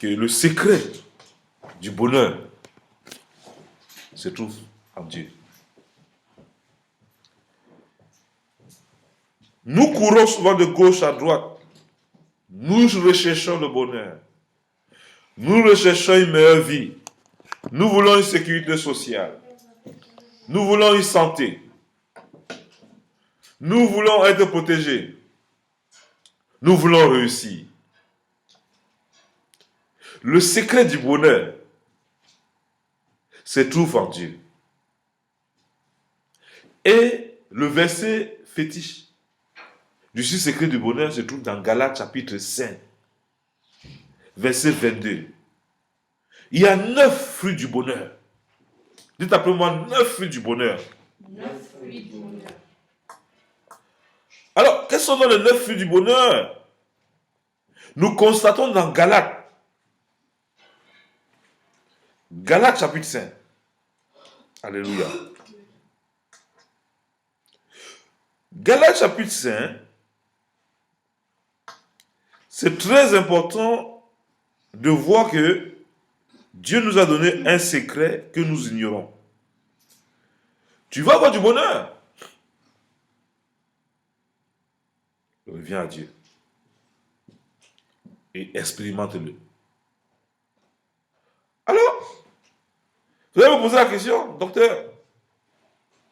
que le secret du bonheur se trouve en Dieu. Nous courons souvent de gauche à droite. Nous recherchons le bonheur. Nous recherchons une meilleure vie. Nous voulons une sécurité sociale. Nous voulons une santé. Nous voulons être protégés. Nous voulons réussir. Le secret du bonheur se trouve en Dieu. Et le verset fétiche du secret du bonheur se trouve dans Galates chapitre 5, verset 22. Il y a 9 fruits du bonheur. Dites après moi 9 fruits du bonheur. 9 fruits du bonheur. Alors, quels sont les 9 fruits du bonheur? Nous constatons dans Galates chapitre 5. Alléluia. Galates chapitre 5, c'est très important de voir que Dieu nous a donné un secret que nous ignorons. Tu vas avoir du bonheur. Reviens à Dieu et expérimente-le. Alors, vous allez me poser la question, docteur.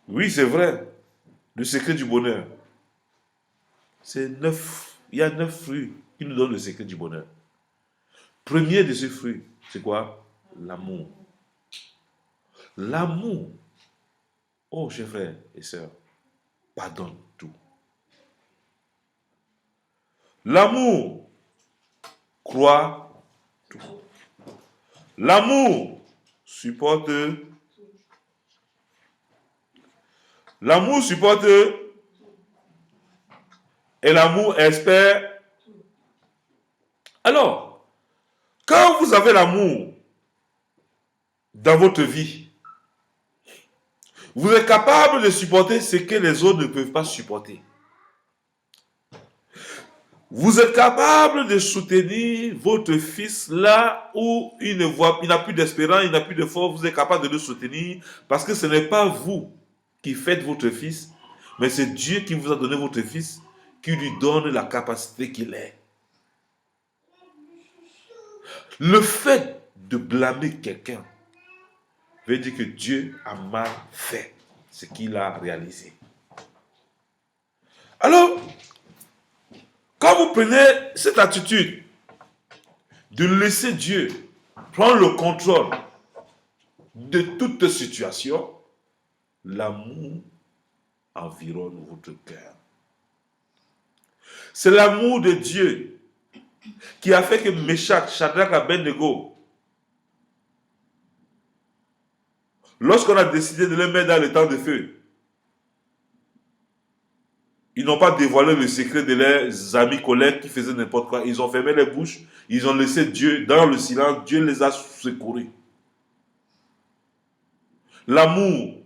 Oui, c'est vrai. Le secret du bonheur, c'est 9. Il y a 9 fruits qui nous donnent le secret du bonheur. Premier de ces fruits, c'est quoi? L'amour. L'amour, oh chers frères et sœurs, pardonne tout. L'amour croit tout. L'amour supporte. L'amour supporte. Et l'amour espère. Alors, quand vous avez l'amour dans votre vie, vous êtes capable de supporter ce que les autres ne peuvent pas supporter. Vous êtes capable de soutenir votre fils là où il n'a plus d'espérance, il n'a plus de force. Vous êtes capable de le soutenir parce que ce n'est pas vous qui faites votre fils, mais c'est Dieu qui vous a donné votre fils, qui lui donne la capacité qu'il est. Le fait de blâmer quelqu'un veut dire que Dieu a mal fait ce qu'il a réalisé. Alors, quand vous prenez cette attitude de laisser Dieu prendre le contrôle de toute situation, l'amour environne votre cœur. C'est l'amour de Dieu qui a fait que Meshach, Shadrach et Abednego, lorsqu'on a décidé de les mettre dans le temps de feu, ils n'ont pas dévoilé le secret de leurs amis collègues qui faisaient n'importe quoi. Ils ont fermé les bouches, ils ont laissé Dieu dans le silence, Dieu les a secourus. L'amour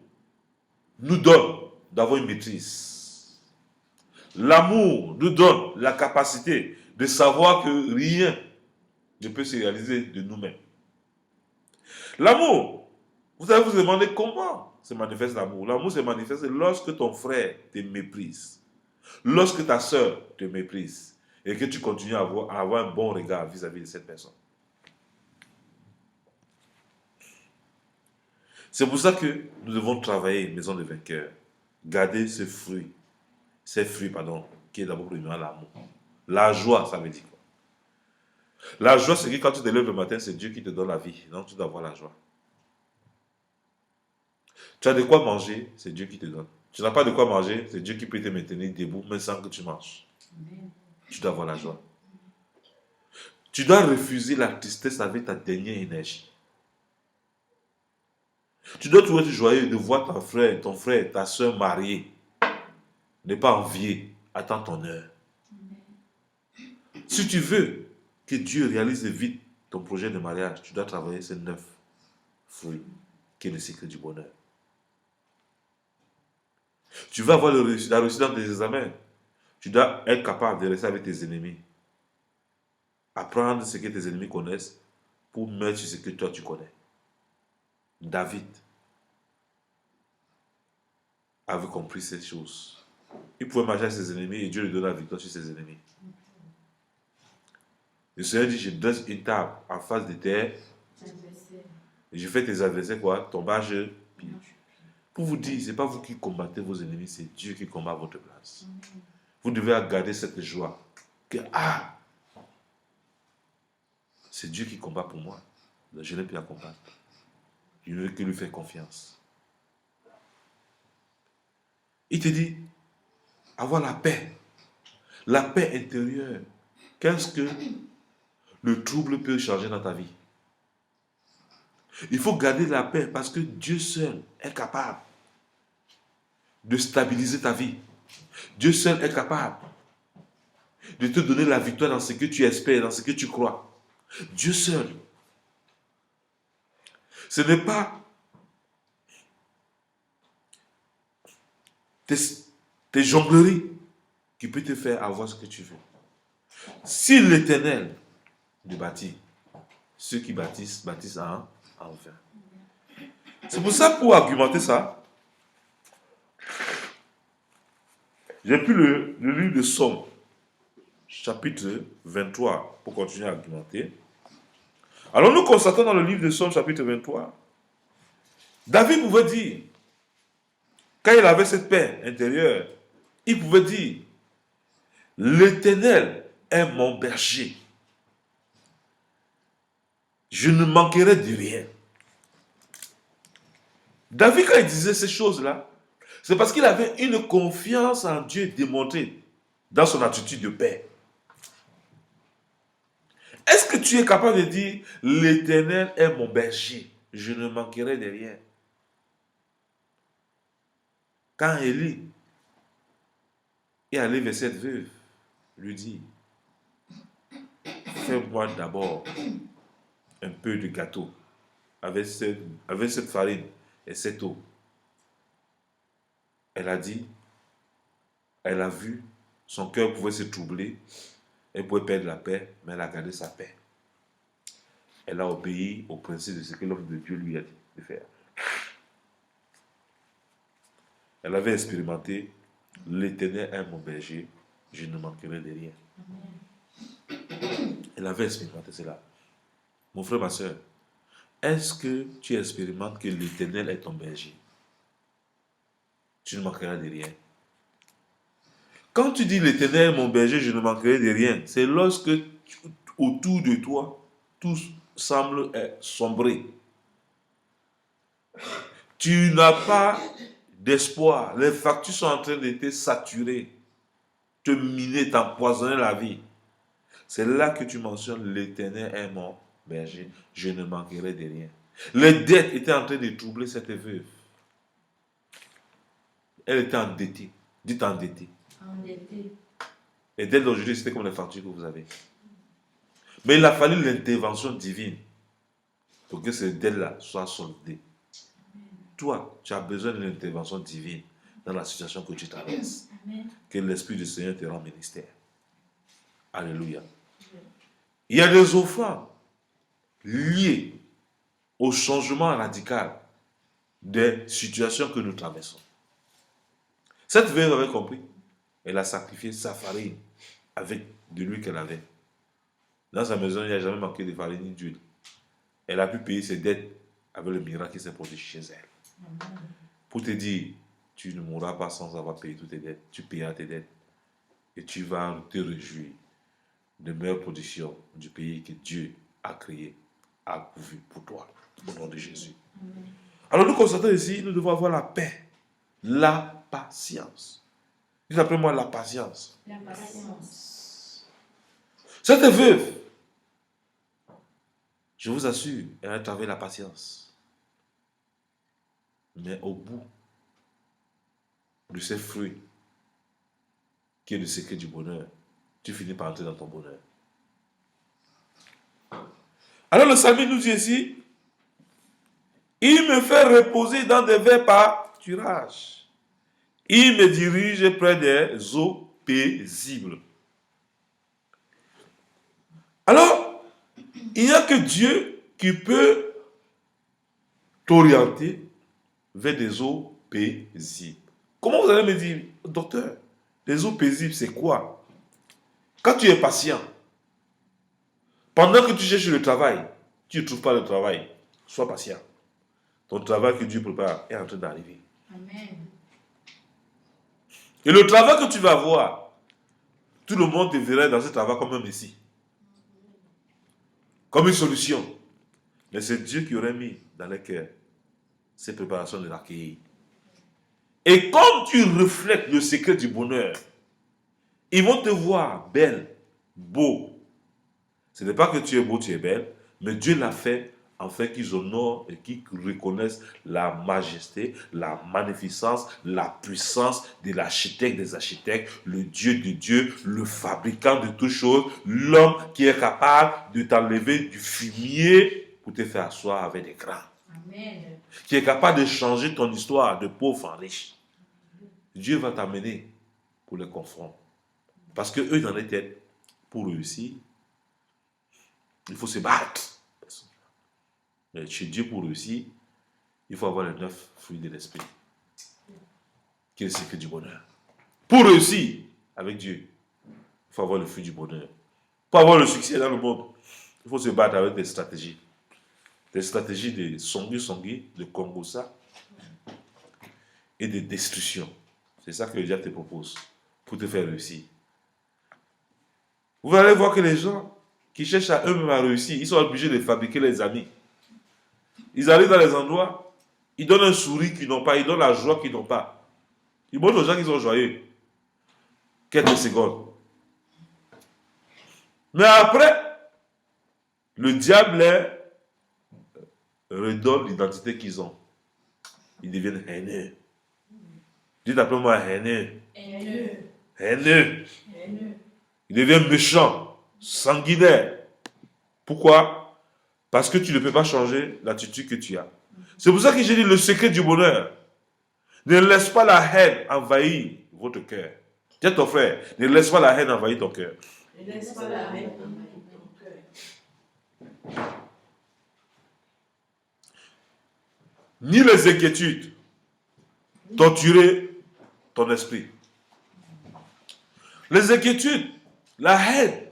nous donne d'avoir une maîtrise. L'amour nous donne la capacité de savoir que rien ne peut se réaliser de nous-mêmes. L'amour, vous allez vous demander comment se manifeste l'amour. L'amour se manifeste lorsque ton frère te méprise, lorsque ta soeur te méprise et que tu continues à avoir un bon regard vis-à-vis de cette personne. C'est pour ça que nous devons travailler, maison de vainqueurs, garder ces fruits, qui est d'abord premièrement l'amour. La joie, ça veut dire quoi? La joie, c'est que quand tu te lèves le matin, c'est Dieu qui te donne la vie. Donc tu dois avoir la joie. Tu as de quoi manger, c'est Dieu qui te donne. Tu n'as pas de quoi manger, c'est Dieu qui peut te maintenir debout, même sans que tu manges. Tu dois avoir la joie. Tu dois refuser la tristesse avec ta dernière énergie. Tu dois toujours être joyeux de voir ton frère, ta soeur mariée. Ne pas envier, attends ton heure. Si tu veux que Dieu réalise vite ton projet de mariage, tu dois travailler ces 9 fruits, qui est le secret du bonheur. Tu vas avoir la réussite dans tes examens. Tu dois être capable de rester avec tes ennemis. Apprendre ce que tes ennemis connaissent pour mettre sur ce que toi tu connais. David avait compris cette chose. Il pouvait marcher avec ses ennemis et Dieu lui donnait la victoire sur ses ennemis. Le Seigneur dit, je dresse une table en face de terre et je fais tes adversaires quoi? Tombage pied. Pour vous dire, ce n'est pas vous qui combattez vos ennemis, c'est Dieu qui combat à votre place. Vous devez garder cette joie. Que, c'est Dieu qui combat pour moi. Je n'ai plus à combattre. Je ne veux que lui faire confiance. Il te dit, avoir la paix intérieure. Qu'est-ce que le trouble peut changer dans ta vie? Il faut garder la paix parce que Dieu seul est capable de stabiliser ta vie. Dieu seul est capable de te donner la victoire dans ce que tu espères, dans ce que tu crois. Dieu seul. Ce n'est pas tes jongleries qui peut te faire avoir ce que tu veux. Si l'Éternel le bâtit, ceux qui bâtissent en vain. C'est pour ça, pour argumenter ça, j'ai pris le livre de Somme, chapitre 23, pour continuer à argumenter. Alors nous constatons dans le livre de Somme, chapitre 23, David pouvait dire, quand il avait cette paix intérieure, il pouvait dire, l'Éternel est mon berger. Je ne manquerai de rien. David, quand il disait ces choses-là, c'est parce qu'il avait une confiance en Dieu démontrée dans son attitude de paix. Est-ce que tu es capable de dire, l'Éternel est mon berger, je ne manquerai de rien? Quand Élie est allé vers cette veuve, lui dit, fais-moi d'abord un peu de gâteau avec cette farine et cette eau. Elle a dit, elle a vu, son cœur pouvait se troubler, elle pouvait perdre la paix, mais elle a gardé sa paix. Elle a obéi au principe de ce que l'homme de Dieu lui a dit de faire. Elle avait expérimenté, l'Éternel est mon berger, je ne manquerai de rien. Elle avait expérimenté cela. Mon frère, ma soeur, est-ce que tu expérimentes que l'Éternel est ton berger? Tu ne manqueras de rien. Quand tu dis l'Éternel est mon berger, je ne manquerai de rien, c'est lorsque autour de toi, tout semble sombrer. Tu n'as pas d'espoir. Les factures sont en train de te saturer, te miner, t'empoisonner la vie. C'est là que tu mentionnes l'Éternel est mon berger, je ne manquerai de rien. Les dettes étaient en train de troubler cette veuve. Elle était endettée. Dites endettée. Endettée. Les dettes d'aujourd'hui, c'était comme les factures que vous avez. Mais il a fallu l'intervention divine pour que ces dettes-là soient soldées. Toi, tu as besoin de l'intervention divine dans la situation que tu traverses. Que l'Esprit du Seigneur te rende ministère. Alléluia. Il y a des offrandes liées au changement radical des situations que nous traversons. Cette veuve avait compris. Elle a sacrifié sa farine avec de l'huile qu'elle avait. Dans sa maison, il n'y a jamais manqué de farine ni d'huile. Elle a pu payer ses dettes avec le miracle qui s'est produit chez elle. Pour te dire, tu ne mourras pas sans avoir payé toutes tes dettes. Tu payeras tes dettes. Et tu vas te réjouir de meilleures productions du pays que Dieu a créé, a pourvu pour toi, au nom de Jésus. Alors nous constatons ici, nous devons avoir la paix, la patience. Dites après moi la patience. La patience. Cette veuve, je vous assure, elle a travaillé la patience. Mais au bout de ces fruits, qui est le secret du bonheur, tu finis par entrer dans ton bonheur. Alors le psalmiste nous dit ici, il me fait reposer dans des verts pâturages. Il me dirige près des eaux paisibles. Alors, il n'y a que Dieu qui peut t'orienter vers des eaux paisibles. Comment vous allez me dire, docteur, les eaux paisibles, c'est quoi? Quand tu es patient, pendant que tu cherches le travail, tu ne trouves pas le travail, sois patient. Ton travail que Dieu prépare est en train d'arriver. Amen. Et le travail que tu vas avoir, tout le monde te verra dans ce travail comme un messie. Comme une solution. Mais c'est Dieu qui aurait mis dans le cœur ces préparations de l'accueillir. Et comme tu reflètes le secret du bonheur, ils vont te voir belle, beau. Ce n'est pas que tu es beau, tu es belle, mais Dieu l'a fait afin qu'ils honorent et qu'ils reconnaissent la majesté, la magnificence, la puissance de l'architecte des architectes, le Dieu de Dieu, le fabricant de toutes choses, l'homme qui est capable de t'enlever du fumier pour te faire asseoir avec des grands. Amen. Qui est capable de changer ton histoire de pauvre en riche. Dieu va t'amener pour les confronter. Parce que eux, dans les têtes, pour réussir, il faut se battre. Mais chez Dieu, pour réussir, il faut avoir les 9 fruits de l'esprit. Qui est le secret du bonheur. Pour réussir avec Dieu, il faut avoir le fruit du bonheur. Pour avoir le succès dans le monde, il faut se battre avec des stratégies. Des stratégies de Songui, de Kongosa et de destruction. C'est ça que le diable te propose pour te faire réussir. Vous allez voir que les gens qui cherchent à eux-mêmes à réussir, ils sont obligés de fabriquer les amis. Ils arrivent dans les endroits, ils donnent un sourire qu'ils n'ont pas, ils donnent la joie qu'ils n'ont pas. Ils montrent aux gens qu'ils sont joyeux. Quelques secondes. Mais après, le diable leur redonne l'identité qu'ils ont. Ils deviennent haineux. Dites après moi haineux. Haineux. Haineux. Haineux. Ils deviennent méchants, sanguinaires. Pourquoi? Parce que tu ne peux pas changer l'attitude que tu as. C'est pour ça que j'ai dit le secret du bonheur. Ne laisse pas la haine envahir votre cœur. Dis à ton frère, ne laisse pas la haine envahir ton cœur. Ne laisse pas la haine envahir ton cœur. Ni les inquiétudes torturer ton esprit. Les inquiétudes, la haine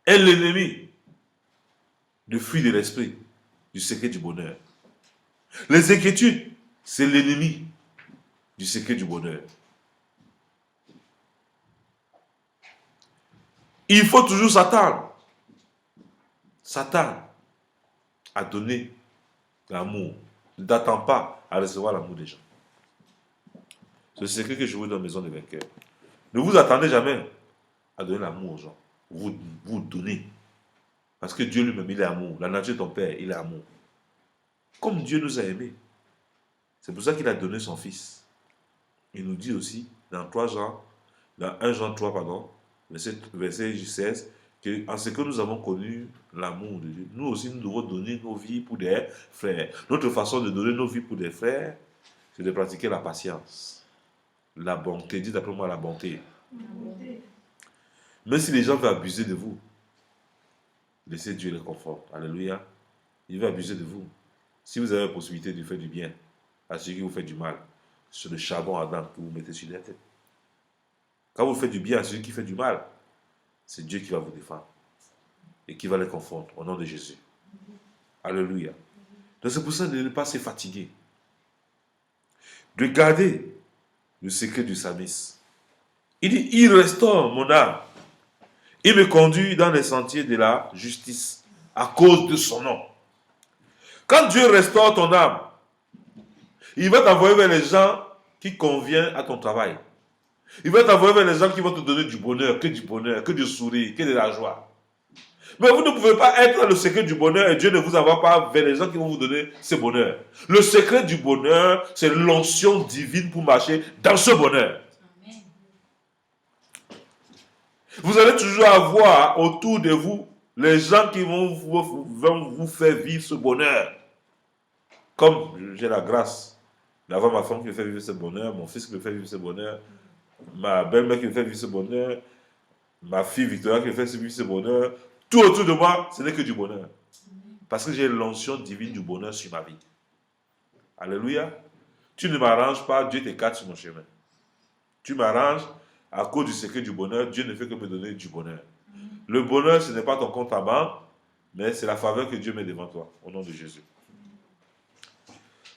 est l'ennemi du fruit de l'esprit, du secret du bonheur. Les inquiétudes, c'est l'ennemi du secret du bonheur. Il faut toujours s'attendre à donner l'amour. Ne t'attends pas à recevoir l'amour des gens. C'est le secret que je vous donne dans la maison des vainqueurs. Ne vous attendez jamais à donner l'amour aux gens. Vous donnez. Parce que Dieu lui-même, il est amour. La nature de ton Père, il est amour. Comme Dieu nous a aimés. C'est pour ça qu'il a donné son Fils. Il nous dit aussi, dans 1 Jean 3, verset 16, que en ce que nous avons connu l'amour de Dieu, nous aussi nous devons donner nos vies pour des frères. Notre façon de donner nos vies pour des frères, c'est de pratiquer la patience, la bonté. Dites après moi la bonté. Même si les gens veulent abuser de vous, laissez Dieu les conforte. Alléluia. Il veut abuser de vous. Si vous avez la possibilité de faire du bien à ceux qui vous font du mal, c'est le charbon ardent que vous mettez sur la tête. Quand vous faites du bien à celui qui fait du mal, c'est Dieu qui va vous défendre et qui va les confondre au nom de Jésus. Alléluia. Donc c'est pour ça de ne pas se fatiguer. De garder le secret du psalmiste. Il dit, il restaure mon âme. Il me conduit dans les sentiers de la justice à cause de son nom. Quand Dieu restaure ton âme, il va t'envoyer vers les gens qui conviennent à ton travail. Il va t'envoyer vers les gens qui vont te donner du bonheur, que du sourire, que de la joie. Mais vous ne pouvez pas être le secret du bonheur et Dieu ne vous envoie pas vers les gens qui vont vous donner ce bonheur. Le secret du bonheur, c'est l'onction divine pour marcher dans ce bonheur. Amen. Vous allez toujours avoir autour de vous les gens qui vont vous faire vivre ce bonheur. Comme j'ai la grâce d'avoir ma femme qui me fait vivre ce bonheur, mon fils qui me fait vivre ce bonheur, ma belle-mère qui me fait vivre ce bonheur, ma fille Victoria qui me fait vivre ce bonheur, Tout autour de moi, ce n'est que du bonheur. Parce que j'ai l'onction divine du bonheur sur ma vie. Alléluia. Tu ne m'arranges pas, Dieu t'écarte sur mon chemin. Tu m'arranges à cause du secret du bonheur, Dieu ne fait que me donner du bonheur. Le bonheur, ce n'est pas ton compte à banque, mais c'est la faveur que Dieu met devant toi, au nom de Jésus.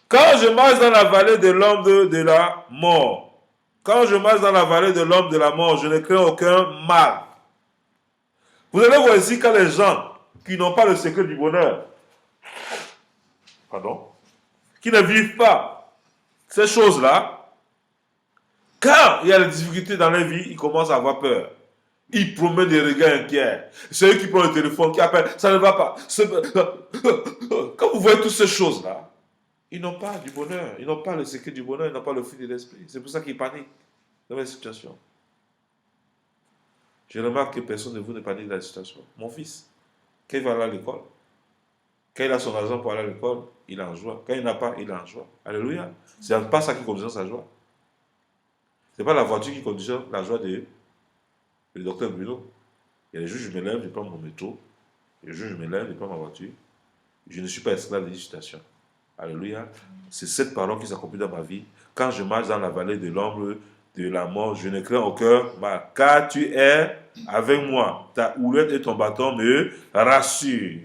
Quand je marche dans la vallée de l'ombre de la mort, quand je marche dans la vallée de l'ombre de la mort, je ne crains aucun mal. Vous allez voir ici quand les gens qui n'ont pas le secret du bonheur, qui ne vivent pas ces choses-là, quand il y a des difficultés dans leur vie, ils commencent à avoir peur. Ils promènent des regards inquiets. C'est eux qui prennent le téléphone, qui appellent, ça ne va pas. Quand vous voyez toutes ces choses-là, ils n'ont pas du bonheur, ils n'ont pas le secret du bonheur, ils n'ont pas le fruit de l'esprit. C'est pour ça qu'ils paniquent dans les situations. Je remarque que personne de vous ne panique dans la situation. Mon fils, quand il va aller à l'école, quand il a son argent pour aller à l'école, il est en joie. Quand il n'a pas, il est en joie. Alléluia. Ce n'est pas ça qui conditionne sa joie. Ce n'est pas la voiture qui conditionne la joie du docteur Bruno. Il y a des jours, je me lève, je prends mon métro. Il y a des jours, je me lève, je prends ma voiture. Je ne suis pas esclave d'une situation. Alléluia. C'est cette parole qui s'accomplit dans ma vie. Quand je marche dans la vallée de l'ombre de la mort, je ne crains aucun mal. Car tu es avec moi. Ta houlette et ton bâton me rassurent.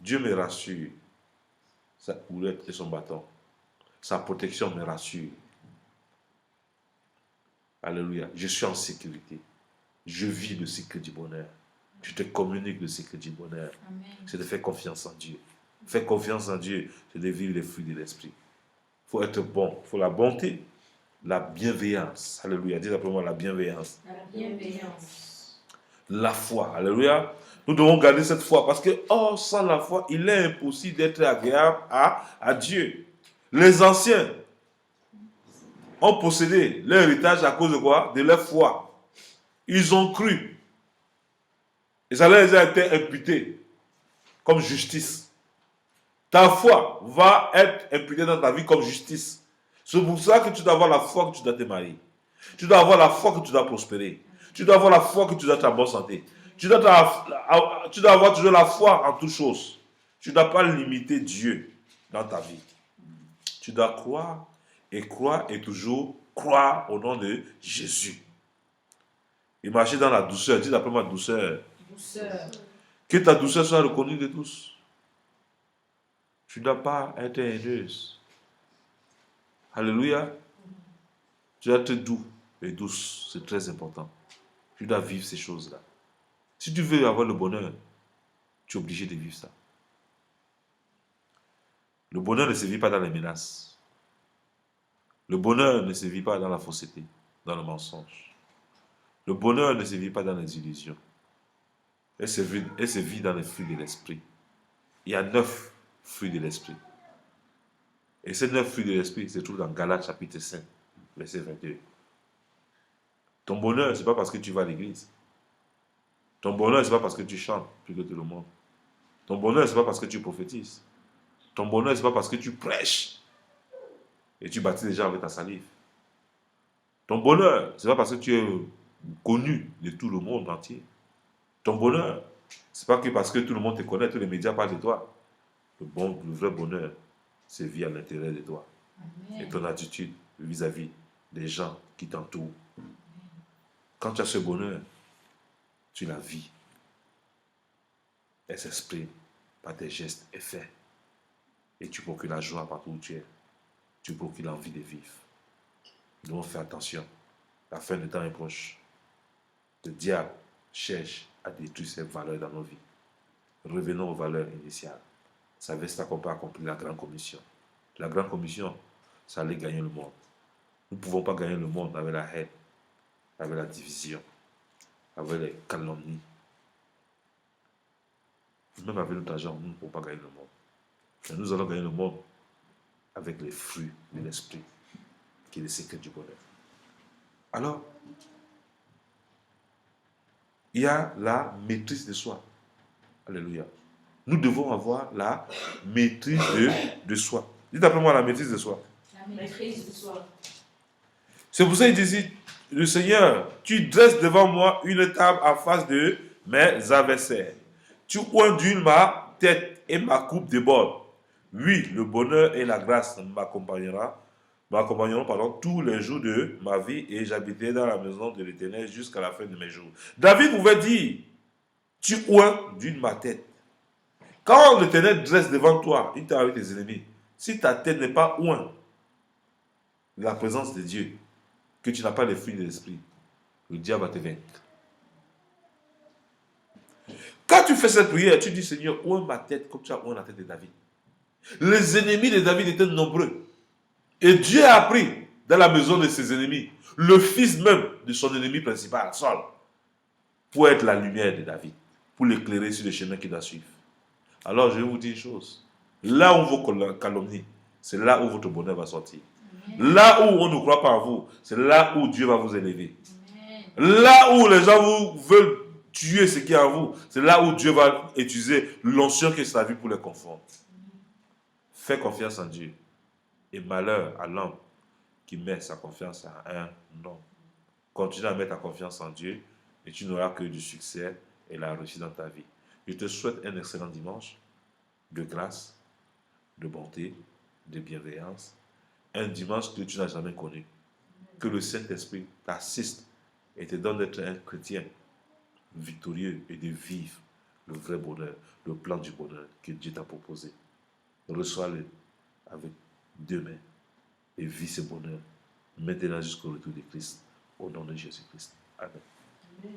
Dieu me rassure. Sa houlette et son bâton. Sa protection me rassure. Alléluia. Je suis en sécurité. Je vis le secret du bonheur. Je te communique le secret du bonheur. Amen. C'est de faire confiance en Dieu. Faire confiance en Dieu, c'est de vivre les fruits de l'esprit. Il faut être bon. Il faut la bonté, la bienveillance. Alléluia. Dis simplement la bienveillance. La bienveillance. La foi. Alléluia. Nous devons garder cette foi parce que, sans la foi, il est impossible d'être agréable à Dieu. Les anciens ont possédé leur héritage à cause de quoi? De leur foi. Ils ont cru. Et ça leur a été imputé comme justice. Ta foi va être imputée dans ta vie comme justice. C'est pour ça que tu dois avoir la foi que tu dois te marier. Tu dois avoir la foi que tu dois prospérer. Tu dois avoir la foi que tu dois être en bonne santé. Tu dois avoir toujours la foi en toutes choses. Tu ne dois pas limiter Dieu dans ta vie. Tu dois croire et toujours croire au nom de Jésus. Et marcher dans la douceur. Dis après moi douceur. Douceur. Que ta douceur soit reconnue de tous. Tu ne dois pas être haineuse. Alléluia. Tu dois être doux et douce. C'est très important. Tu dois vivre ces choses-là. Si tu veux avoir le bonheur, tu es obligé de vivre ça. Le bonheur ne se vit pas dans les menaces. Le bonheur ne se vit pas dans la fausseté, dans le mensonge. Le bonheur ne se vit pas dans les illusions. Elle se vit dans les fruits de l'esprit. Il y a 9 fruits de l'esprit. Et ces 9 fruits de l'esprit se trouvent dans Galates chapitre 5, verset 22. Ton bonheur, ce n'est pas parce que tu vas à l'église. Ton bonheur, ce n'est pas parce que tu chantes plus que tout le monde. Ton bonheur, ce n'est pas parce que tu prophétises. Ton bonheur, ce n'est pas parce que tu prêches et tu baptises les gens avec ta salive. Ton bonheur, ce n'est pas parce que tu es connu de tout le monde entier. Ton bonheur, ce n'est pas que parce que tout le monde te connaît, tous les médias parlent de toi. Le vrai bonheur, c'est via à l'intérieur de toi. Amen. Et ton attitude vis-à-vis des gens qui t'entourent. Quand tu as ce bonheur, tu la vis. Elle s'exprime par tes gestes et faits. Et tu procures la joie partout où tu es. Tu procures l'envie de vivre. Nous devons faire attention. La fin du temps est proche. Le diable cherche à détruire ces valeurs dans nos vies. Revenons aux valeurs initiales. Ça veut dire qu'on peut accomplir la grande commission. La grande commission, ça allait gagner le monde. Nous ne pouvons pas gagner le monde avec la haine, avec la division, avec les calomnies. Même avec notre argent, nous ne pouvons pas gagner le monde. Mais nous allons gagner le monde avec les fruits de l'esprit, qui est le secret du bonheur. Alors, il y a la maîtrise de soi. Alléluia. Nous devons avoir la maîtrise de soi. Dites après moi la maîtrise de soi. La maîtrise de soi. C'est pour ça qu'il dit ici, le Seigneur, tu dresses devant moi une table en face de mes adversaires. Tu oins d'huile ma tête et ma coupe déborde. Oui, le bonheur et la grâce m'accompagneront tous les jours de ma vie et j'habiterai dans la maison de l'Éternel jusqu'à la fin de mes jours. David pouvait dire, tu oins d'huile ma tête. Quand l'Éternel dresse devant toi, il t'a avec tes ennemis. Si ta tête n'est pas oint la présence de Dieu, que tu n'as pas les fruits de l'esprit, le diable va te vaincre. Quand tu fais cette prière, tu dis Seigneur, oint ma tête comme tu as oint la tête de David. Les ennemis de David étaient nombreux. Et Dieu a pris dans la maison de ses ennemis le fils même de son ennemi principal, Saul, pour être la lumière de David, pour l'éclairer sur le chemin qu'il doit suivre. Alors je vais vous dire une chose. Là où vos calomnies, c'est là où votre bonheur va sortir. Là où on ne croit pas en vous, c'est là où Dieu va vous élever. Là où les gens vous veulent tuer ce qui est en vous, c'est là où Dieu va utiliser l'onction qui est sa vie pour les confondre. Fais confiance en Dieu. Et malheur à l'homme qui met sa confiance à un homme. Continue à mettre ta confiance en Dieu et tu n'auras que du succès et la réussite dans ta vie. Je te souhaite un excellent dimanche de grâce, de bonté, de bienveillance. Un dimanche que tu n'as jamais connu. Que le Saint-Esprit t'assiste et te donne d'être un chrétien victorieux et de vivre le vrai bonheur, le plan du bonheur que Dieu t'a proposé. Reçois-le avec 2 mains et vis ce bonheur maintenant jusqu'au retour de Christ au nom de Jésus-Christ. Amen. Amen.